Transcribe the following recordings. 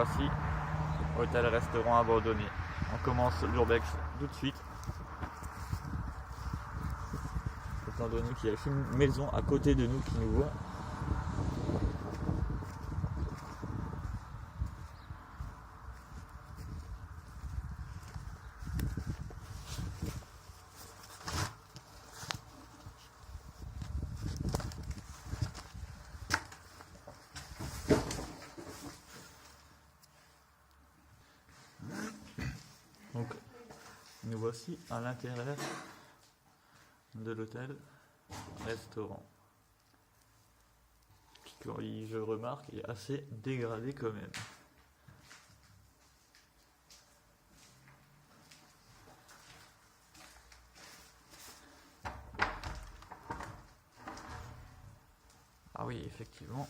Voici hôtel-restaurant abandonné. On commence l'urbex tout de suite. Étant donné qu'il y a une maison à côté de nous qui nous voit. Donc, nous voici à l'intérieur de l'hôtel-restaurant, qui, je remarque, est assez dégradé quand même. Ah oui, effectivement.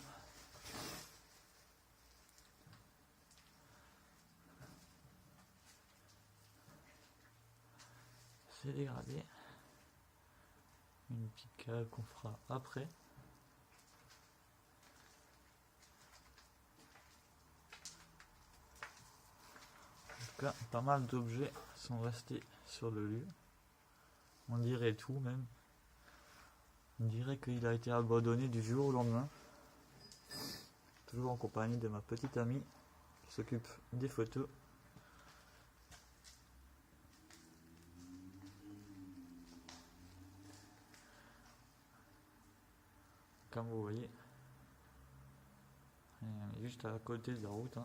C'est dégradé. Une petite cave qu'on fera après. En tout cas, pas mal d'objets sont restés sur le lieu. On dirait tout même. On dirait qu'il a été abandonné du jour au lendemain. Toujours en compagnie de ma petite amie qui s'occupe des photos. Comme vous voyez, on est juste à côté de la route.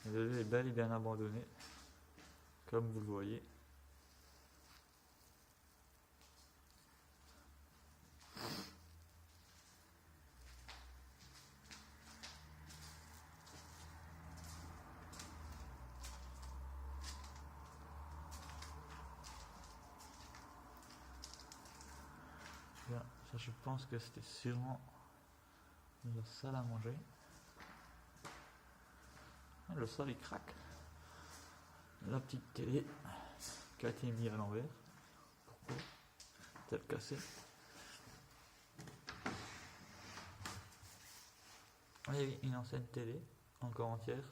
Et le lieu est bel et bien abandonné, comme vous le voyez. Bien, ça je pense que c'était sûrement la salle à manger. Le sol il craque. La petite télé qui a été mise à l'envers. Pourquoi? Peut-être cassée. Il y avait une ancienne télé encore entière.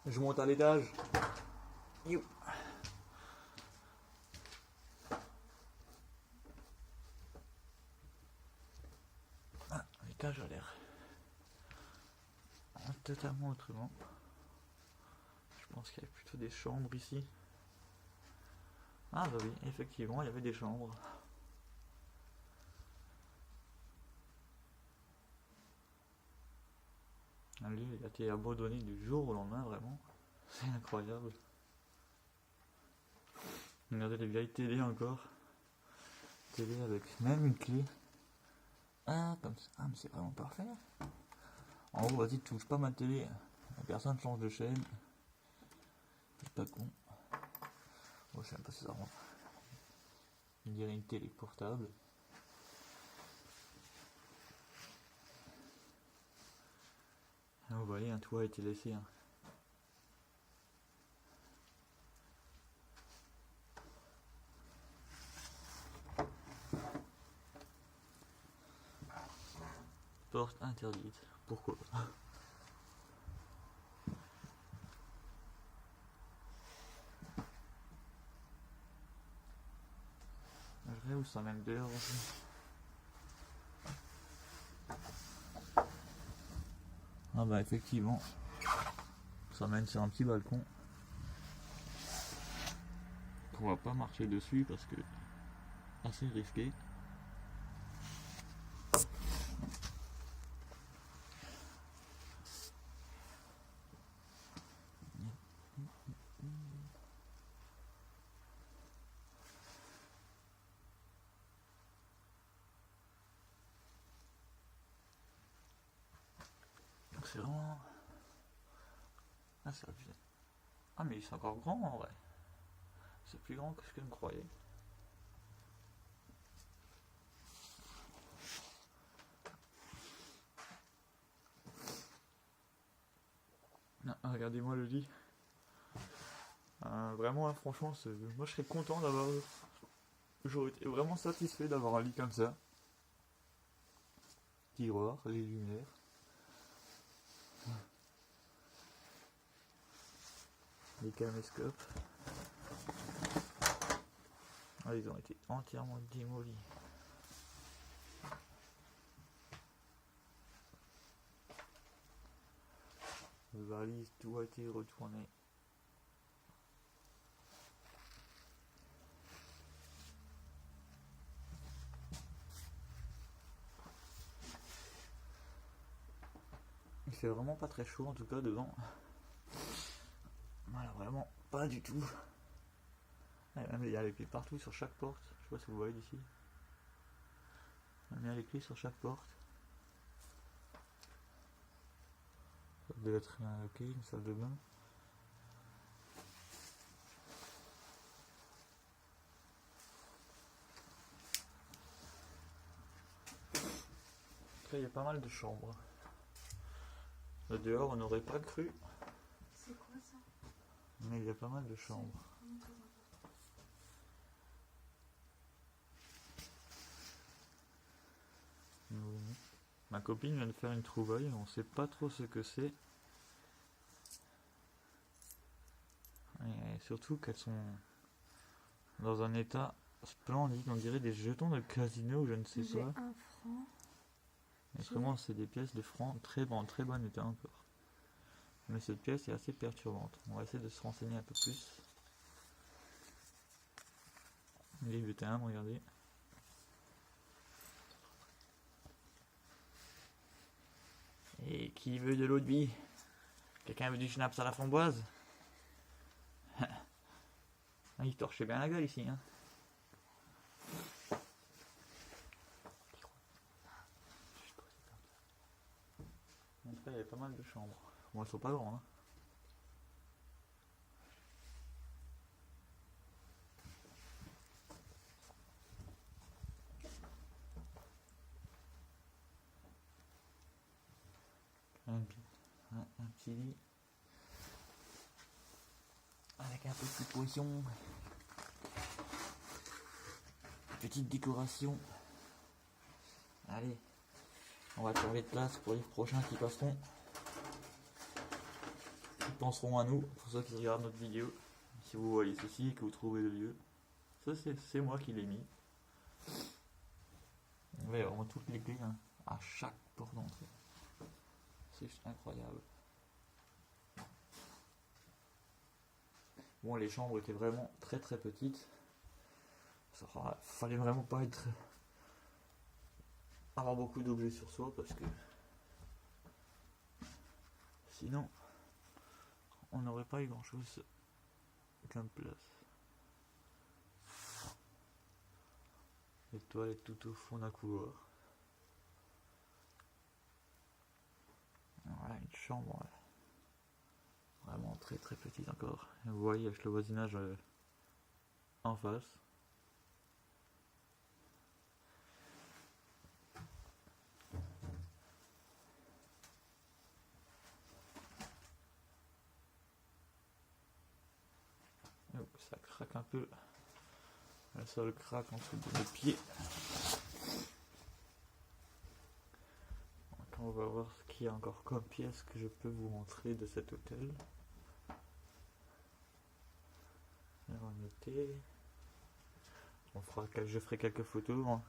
Je monte à l'étage. You. Ah, l'étage a l'air totalement autrement. Je pense qu'il y a plutôt des chambres ici. Ah bah oui, effectivement, il y avait des chambres. Un lieu il a été abandonné du jour au lendemain, vraiment. C'est incroyable. Regardez les vieilles télé encore. Télé avec même une clé. Ah, comme ça. Ah, mais c'est vraiment parfait. En gros, vas-y, touche pas ma télé. La personne change de chaîne. C'est pas con. Bon, je sais même pas si ça rentre. On dirait une télé portable. Là, vous voyez, un toit a été laissé. Porte interdite. Pourquoi? Je vais où ça mène dehors aussi. Ah bah effectivement, ça mène sur un petit balcon. On va pas marcher dessus parce que assez risqué. C'est vraiment... Ah, c'est abusé. Ah, mais c'est encore grand en vrai. C'est plus grand que ce que je me croyais. Regardez-moi le lit. Vraiment, hein, franchement, moi je serais content d'avoir. J'aurais été vraiment satisfait d'avoir un lit comme ça. Tiroir, les lumières. Les caméscopes. Ah, ils ont été entièrement démolis. Les valises, tout a été retourné. Il fait vraiment pas très chaud en tout cas dedans. Voilà, vraiment pas du tout. Il y a les clés partout sur chaque porte. Je sais pas si vous voyez d'ici. Il y a les clés sur chaque porte. Ça devait être une salle de bain. Après, il y a pas mal de chambres. Là dehors, on n'aurait pas cru. C'est quoi ça? Mais il y a pas mal de chambres. Ma copine vient de faire une trouvaille, on sait pas trop ce que c'est. Et surtout qu'elles sont dans un état splendide, on dirait des jetons de casino ou je ne sais J'ai pas. 1 franc. Mais vraiment, c'est des pièces de francs très bon état encore. Mais cette pièce est assez perturbante. On va essayer de se renseigner un peu plus. Les VT1, regardez. Et qui veut de l'eau de vie? Quelqu'un veut du schnapps à la framboise? Il torchait bien la gueule ici. Hein. En tout cas, il y avait pas mal de chambres. Bon, elles sont pas grandes. Hein. Un petit lit. Avec un petit poisson. Petite décoration. Allez. On va faire les places pour les prochains qui passeront. Ils penseront à nous, pour ceux qui regardent notre vidéo. Si vous voyez ceci et que vous trouvez le lieu. Ça c'est moi qui l'ai mis. Vous voyez vraiment toutes les clés hein, à chaque porte d'entrée. C'est juste incroyable. Bon, les chambres étaient vraiment très très petites. Fallait vraiment pas avoir beaucoup d'objets sur soi parce que sinon on n'aurait pas eu grand chose comme place. Les toilettes tout au fond d'un couloir. Voilà une chambre vraiment très très petite encore. Et vous voyez avec le voisinage en face. Oh, ça craque un peu. Le sol craque en dessous de mes pieds. Donc on va voir ce qu'il y a encore comme pièce que je peux vous montrer de cet hôtel. On va noter. Je ferai quelques photos. Hein,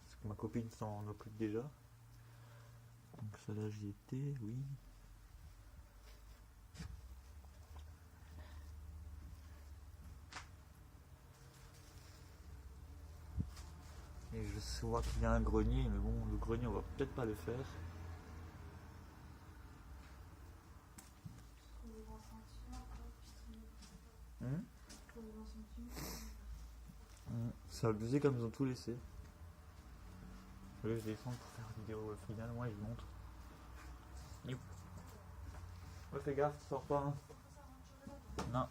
parce que ma copine s'en occupe déjà. Donc ça là j'y étais, oui. Et je vois qu'il y a un grenier, mais bon, le grenier on va peut-être pas le faire. C'est abusé comme ils ont tout laissé. Je descends pour faire une vidéo finale, moi je montre. Ouais, fais gaffe, sors pas. Hein. Non. En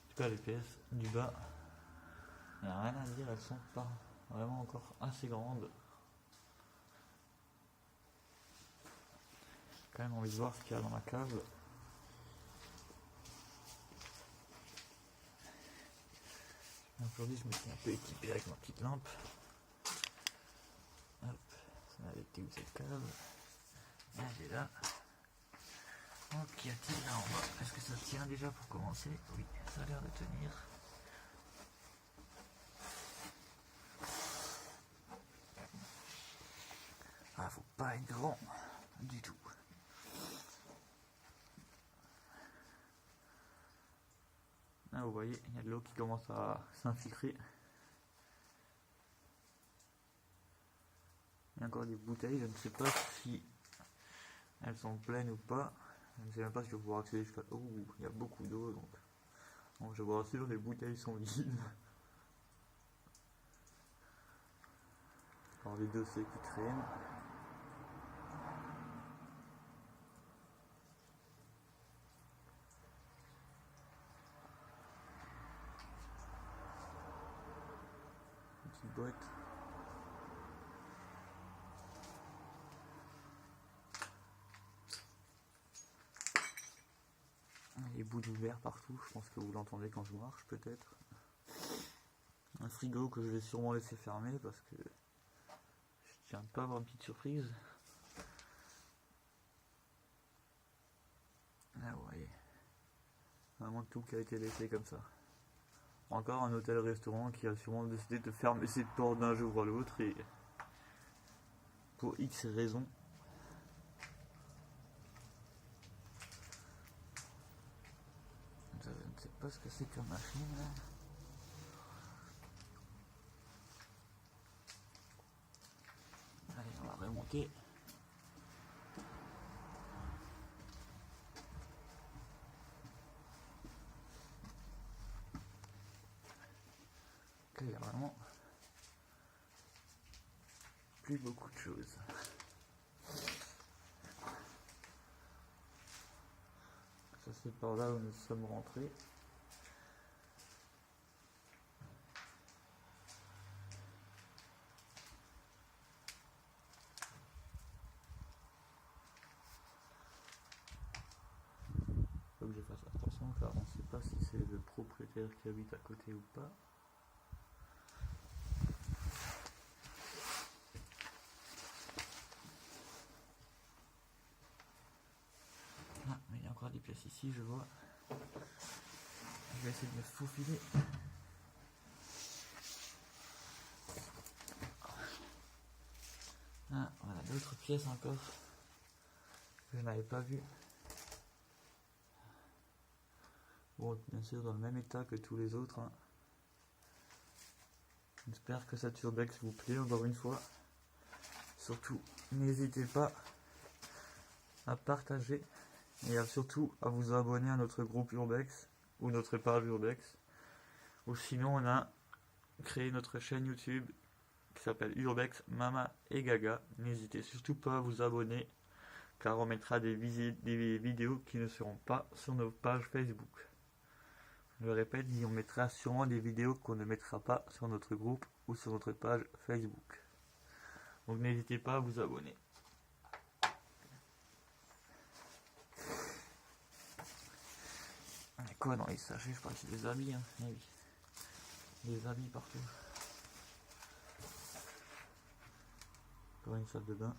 tout cas, les pièces du bas Il n'y a rien à dire, elles sont pas vraiment encore assez grandes. J'ai quand même envie de voir ce qu'il y a dans ma cave. Aujourd'hui je me suis un peu équipé avec ma petite lampe. Hop, ça m'a été où cette cave? Ah, elle est là. Donc qu'y a-t-il là en bas? Est-ce que ça tient déjà pour commencer? Oui, ça a l'air de tenir. Ah, faut pas être grand du tout. Ah, vous voyez, il y a de l'eau qui commence à s'infiltrer. Il y a encore des bouteilles, je ne sais pas si elles sont pleines ou pas. Je ne sais même pas si je vais pouvoir accéder jusqu'à... Oh, il y a beaucoup d'eau, donc je vous rassure, les bouteilles sont vides. Alors les dossiers qui traînent. Une petite boîte. Les bouts de verre partout, je pense que vous l'entendez quand je marche peut-être. Un frigo que je vais sûrement laisser fermer parce que je tiens pas à avoir une petite surprise. Ah vous voyez, vraiment tout qui a été laissé comme ça. Encore un hôtel-restaurant qui a sûrement décidé de fermer ses portes d'un jour à l'autre et pour X raisons. Je ne sais pas ce que c'est comme machine là. Allez, on va remonter. Il y a vraiment plus beaucoup de choses. Ça c'est par là où nous sommes rentrés. Faut que je fasse attention car on ne sait pas si c'est le propriétaire qui habite à côté ou pas. Ah, mais il y a encore des pièces ici, je vois. Je vais essayer de me faufiler. Ah, voilà, d'autres pièces encore que je n'avais pas vues. Bon, bien sûr, dans le même état que tous les autres. Hein. J'espère que cette urbex vous plaît encore une fois. Surtout, n'hésitez pas à partager et surtout à vous abonner à notre groupe urbex ou notre page urbex. Ou sinon, on a créé notre chaîne YouTube qui s'appelle Urbex Mama et Gaga. N'hésitez surtout pas à vous abonner car on mettra des vidéos qui ne seront pas sur nos pages Facebook. Je le répète, on mettra sûrement des vidéos qu'on ne mettra pas sur notre groupe ou sur notre page Facebook. Donc n'hésitez pas à vous abonner. Il y a quoi dans les sachets? Je crois que c'est des habits. Hein. Ah oui. Des habits partout. Encore une salle de bain.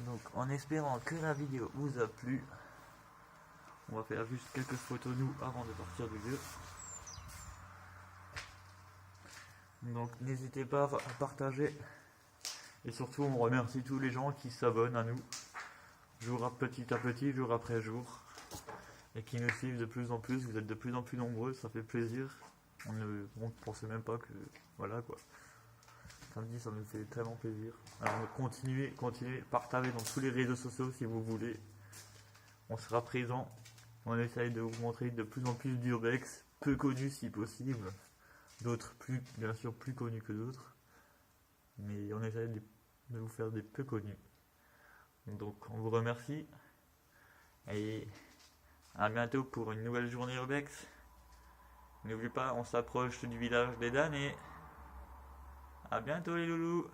Donc en espérant que la vidéo vous a plu, on va faire juste quelques photos nous avant de partir du lieu. Donc n'hésitez pas à partager et surtout on remercie tous les gens qui s'abonnent à nous petit à petit, jour après jour et qui nous suivent de plus en plus. Vous êtes de plus en plus nombreux, ça fait plaisir. On ne pensait même pas que voilà quoi. Samedi, ça nous fait tellement plaisir. Alors continuez, partagez dans tous les réseaux sociaux si vous voulez. On sera présent. On essaye de vous montrer de plus en plus d'urbex, peu connus si possible. D'autres bien sûr plus connus que d'autres. Mais on essaye de vous faire des peu connus. Donc on vous remercie. Et À bientôt pour une nouvelle journée Urbex. N'oubliez pas, on s'approche du village des damnés. À bientôt les loulous.